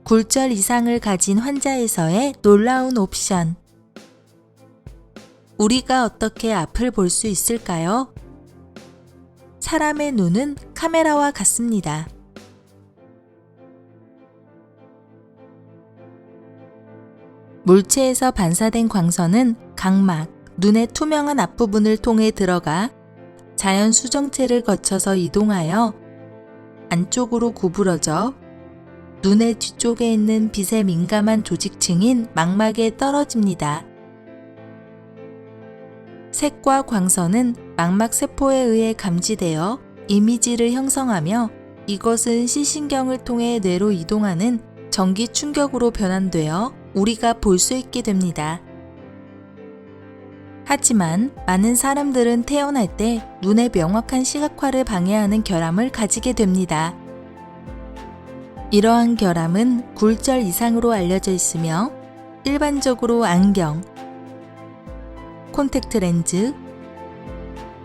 굴절 이상을 가진 환자에서의 놀라운 옵션. 우리가 어떻게 앞을 볼 수 있을까요? 사람의 눈은 카메라와 같습니다. 물체에서 반사된 광선은 각막, 눈의 투명한 앞부분을 통해 들어가 자연 수정체를 거쳐서 이동하여 안쪽으로 구부러져 눈의 뒤쪽에 있는 빛에 민감한 조직층인 망막에 떨어집니다. 색과 광선은 망막 세포에 의해 감지되어 이미지를 형성하며 이것은 시신경을 통해 뇌로 이동하는 전기 충격으로 변환되어 우리가 볼 수 있게 됩니다. 하지만 많은 사람들은 태어날 때 눈의 명확한 시각화를 방해하는 결함을 가지게 됩니다. 이러한 결함은 굴절 이상으로 알려져 있으며 일반적으로 안경, 콘택트 렌즈,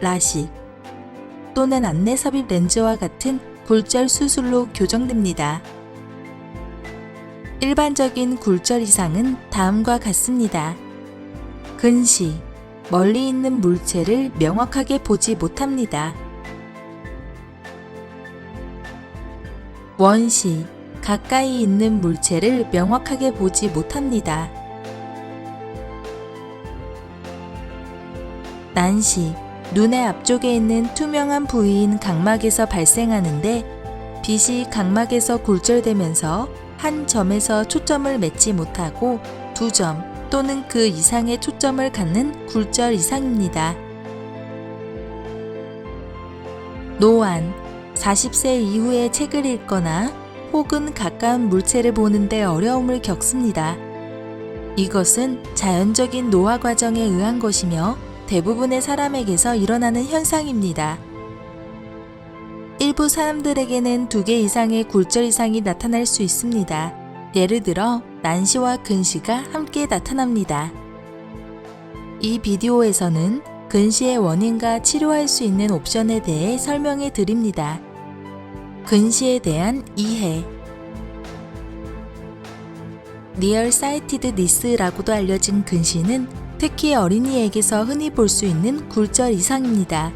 라식 또는 안내 삽입 렌즈와 같은 굴절 수술로 교정됩니다. 일반적인 굴절 이상은 다음과 같습니다. 근시, 멀리 있는 물체를 명확하게 보지 못합니다. 원시, 가까이 있는 물체를 명확하게 보지 못합니다. 난시, 눈의 앞쪽에 있는 투명한 부위인 각막에서 발생하는데 빛이 각막에서 굴절되면서 한 점에서 초점을 맺지 못하고 두 점 또는 그 이상의 초점을 갖는 굴절 이상입니다. 노안, 40세 이후에 책을 읽거나 혹은 가까운 물체를 보는데 어려움을 겪습니다. 이것은 자연적인 노화 과정에 의한 것이며 대부분의 사람에게서 일어나는 현상입니다. 일부 사람들에게는 2개 이상의 굴절 이상이 나타날 수 있습니다. 예를 들어 난시와 근시가 함께 나타납니다. 이 비디오에서는 근시의 원인과 치료할 수 있는 옵션에 대해 설명해 드립니다. 근시에 대한 이해. 니얼사이티드니스라고도 알려진 근시는 특히 어린이에게서 흔히 볼 수 있는 굴절 이상입니다.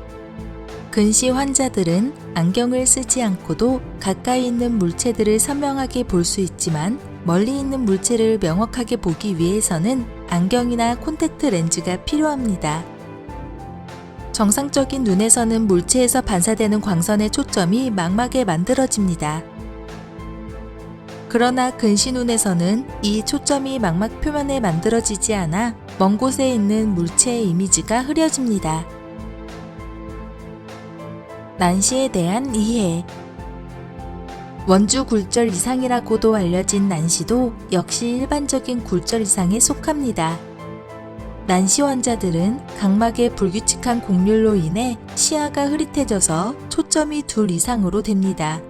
근시 환자들은 안경을 쓰지 않고도 가까이 있는 물체들을 선명하게 볼 수 있지만 멀리 있는 물체를 명확하게 보기 위해서는 안경이나 콘택트 렌즈가 필요합니다. 정상적인 눈에서는 물체에서 반사되는 광선의 초점이 망막에 만들어집니다. 그러나 근시 눈에서는 이 초점이 망막 표면에 만들어지지 않아 먼 곳에 있는 물체의 이미지가 흐려집니다. 난시에 대한 이해. 원주 굴절 이상이라고도 알려진 난시도 역시 일반적인 굴절 이상에 속합니다. 난시 환자들은 각막의 불규칙한 곡률로 인해 시야가 흐릿해져서 초점이 둘 이상으로 됩니다.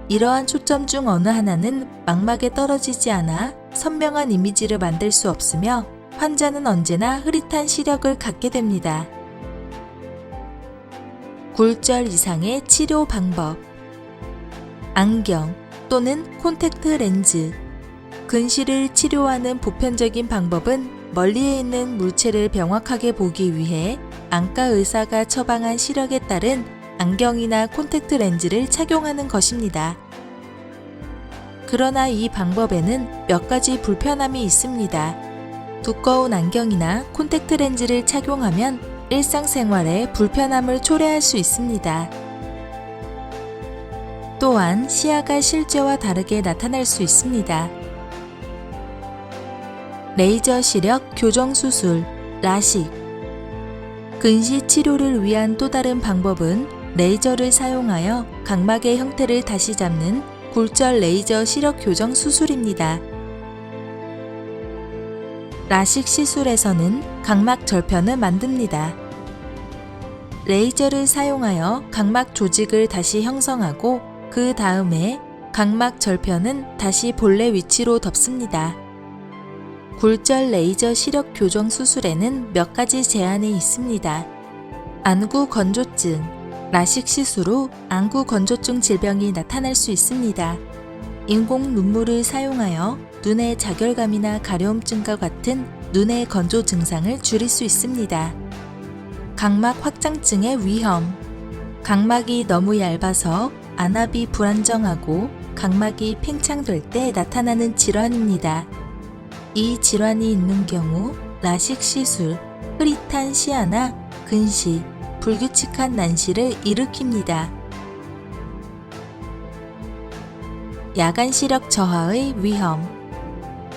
이러한 초점 중 어느 하나는 망막에 떨어지지 않아 선명한 이미지를 만들 수 없으며 환자는 언제나 흐릿한 시력을 갖게 됩니다. 굴절 이상의 치료 방법. 안경 또는 콘택트 렌즈. 근시를 치료하는 보편적인 방법은 멀리에 있는 물체를 명확하게 보기 위해 안과 의사가 처방한 시력에 따른 안경이나 콘택트 렌즈를 착용하는 것입니다. 그러나 이 방법에는 몇 가지 불편함이 있습니다. 두꺼운 안경이나 콘택트 렌즈를 착용하면 일상생활에 불편함을 초래할 수 있습니다. 또한 시야가 실제와 다르게 나타날 수 있습니다. 레이저 시력 교정 수술, 라식. 근시 치료를 위한 또 다른 방법은 레이저를 사용하여 각막의 형태를 다시 잡는 굴절 레이저 시력 교정 수술입니다. 라식 시술에서는 각막 절편을 만듭니다. 레이저를 사용하여 각막 조직을 다시 형성하고 그 다음에 각막 절편은 다시 본래 위치로 덮습니다. 굴절 레이저 시력 교정 수술에는 몇 가지 제한이 있습니다. 안구 건조증, 라식 시술 후 안구 건조증 질병이 나타날 수 있습니다. 인공 눈물을 사용하여 눈의 자결감이나 가려움증과 같은 눈의 건조 증상을 줄일 수 있습니다. 각막 확장증의 위험. 각막이 너무 얇아서 안압이 불안정하고 각막이 팽창될 때 나타나는 질환입니다. 이 질환이 있는 경우 라식 시술, 흐릿한 시야나 근시, 불규칙한 난시를 일으킵니다. 야간 시력 저하의 위험.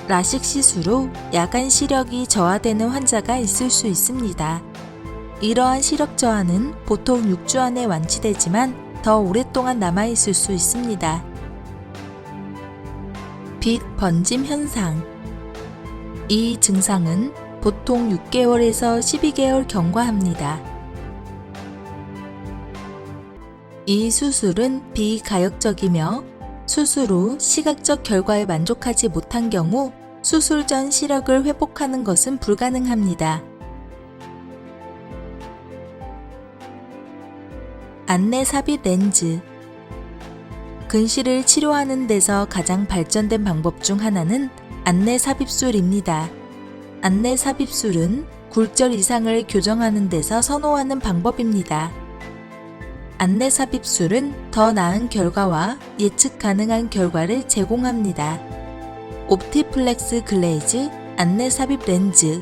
라식 시술 후 야간 시력이 저하되는 환자가 있을 수 있습니다. 이러한 시력 저하는 보통 6주 안에 완치되지만 더 오랫동안 남아있을 수 있습니다. 빛 번짐 현상. 이 증상은 보통 6개월에서 12개월 경과합니다. 이 수술은 비가역적이며 수술 후 시각적 결과에 만족하지 못한 경우 수술 전 시력을 회복하는 것은 불가능합니다. 안내 삽입 렌즈. 근시를 치료하는 데서 가장 발전된 방법 중 하나는 안내 삽입술입니다. 안내 삽입술은 굴절 이상을 교정하는 데서 선호하는 방법입니다. 안내 삽입술은 더 나은 결과와 예측 가능한 결과를 제공합니다. 옵티플렉스 글레이즈 안내 삽입 렌즈.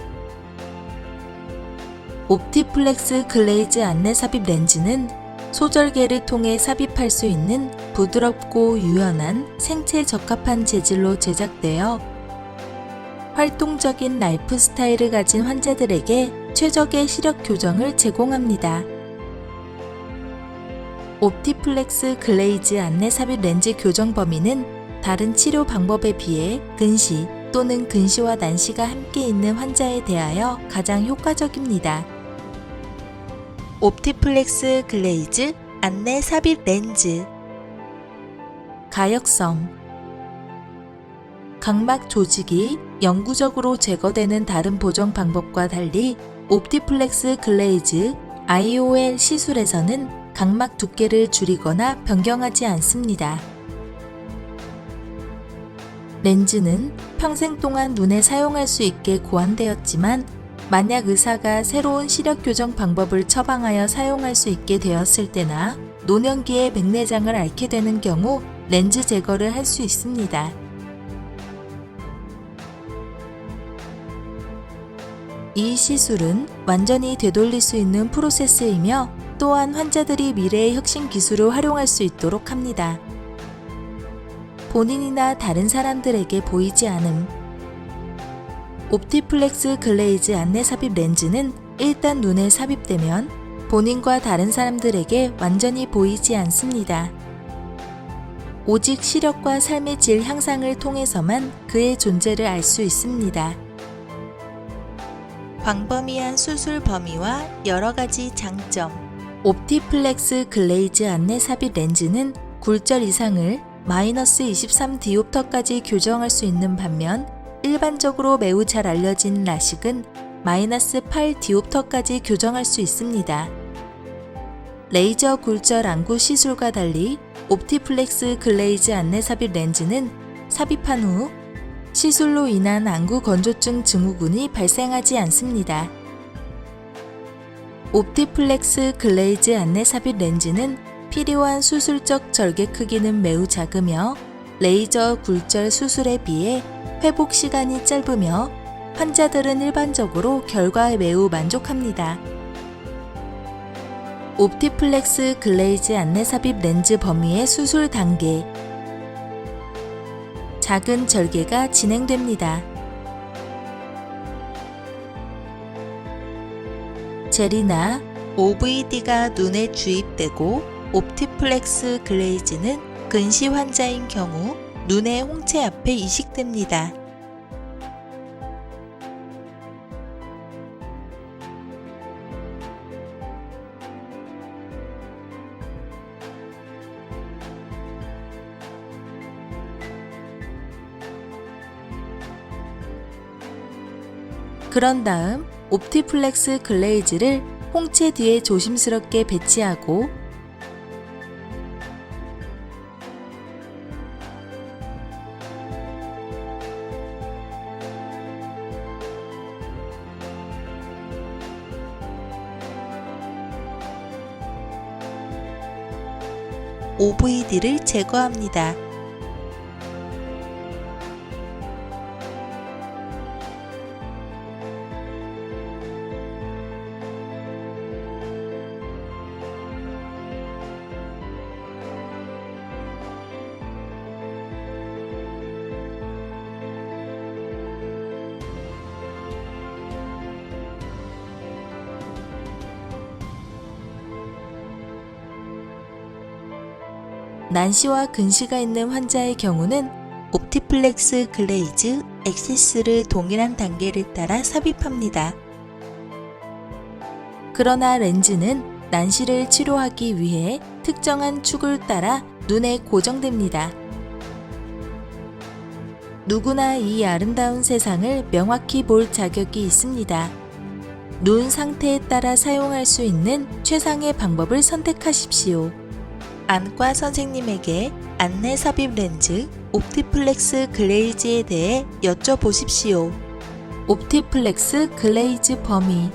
옵티플렉스 글레이즈 안내 삽입 렌즈는 소절개를 통해 삽입할 수 있는 부드럽고 유연한 생체 적합한 재질로 제작되어 활동적인 라이프 스타일을 가진 환자들에게 최적의 시력 교정을 제공합니다. 옵티플렉스 글레이즈 안내 삽입 렌즈 교정 범위는 다른 치료 방법에 비해 근시 또는 근시와 난시가 함께 있는 환자에 대하여 가장 효과적입니다. 옵티플렉스 글레이즈 안내 삽입 렌즈. 가역성. 각막 조직이 영구적으로 제거되는 다른 보정 방법과 달리 옵티플렉스 글레이즈 IOL 시술에서는 각막 두께를 줄이거나 변경하지 않습니다. 렌즈는 평생 동안 눈에 사용할 수 있게 고안되었지만 만약 의사가 새로운 시력 교정 방법을 처방하여 사용할 수 있게 되었을 때나 노년기에 백내장을 앓게 되는 경우 렌즈 제거를 할 수 있습니다. 이 시술은 완전히 되돌릴 수 있는 프로세스이며 또한 환자들이 미래의 혁신 기술을 활용할 수 있도록 합니다. 본인이나 다른 사람들에게 보이지 않음. 옵티플렉스 글레이즈 안내 삽입 렌즈는 일단 눈에 삽입되면 본인과 다른 사람들에게 완전히 보이지 않습니다. 오직 시력과 삶의 질 향상을 통해서만 그의 존재를 알 수 있습니다. 광범위한 수술 범위와 여러 가지 장점. 옵티플렉스 글레이즈 안내 삽입 렌즈는 굴절 이상을 마이너스 23 디옵터까지 교정할 수 있는 반면 일반적으로 매우 잘 알려진 라식은 마이너스 8 디옵터까지 교정할 수 있습니다. 레이저 굴절 안구 시술과 달리 옵티플렉스 글레이즈 안내 삽입 렌즈는 삽입한 후 시술로 인한 안구 건조증 증후군이 발생하지 않습니다. 옵티플렉스 글레이즈 안내 삽입 렌즈는 필요한 수술적 절개 크기는 매우 작으며 레이저 굴절 수술에 비해 회복 시간이 짧으며 환자들은 일반적으로 결과에 매우 만족합니다. 옵티플렉스 글레이즈 안내 삽입 렌즈 범위의 수술 단계. 작은 절개가 진행됩니다. 젤이나 OVD가 눈에 주입되고 옵티플렉스 글레이즈는 근시 환자인 경우 눈의 홍채 앞에 이식됩니다. 그런 다음 옵티플렉스 글레이즈를 홍채 뒤에 조심스럽게 배치하고 OVD를 제거합니다. 난시와 근시가 있는 환자의 경우는 옵티플렉스 글레이즈 액세스를 동일한 단계를 따라 삽입합니다. 그러나 렌즈는 난시를 치료하기 위해 특정한 축을 따라 눈에 고정됩니다. 누구나 이 아름다운 세상을 명확히 볼 자격이 있습니다. 눈 상태에 따라 사용할 수 있는 최상의 방법을 선택하십시오. 안과 선생님에게 안내 삽입 렌즈 옵티플렉스 글레이즈에 대해 여쭤보십시오. 옵티플렉스 글레이즈 범위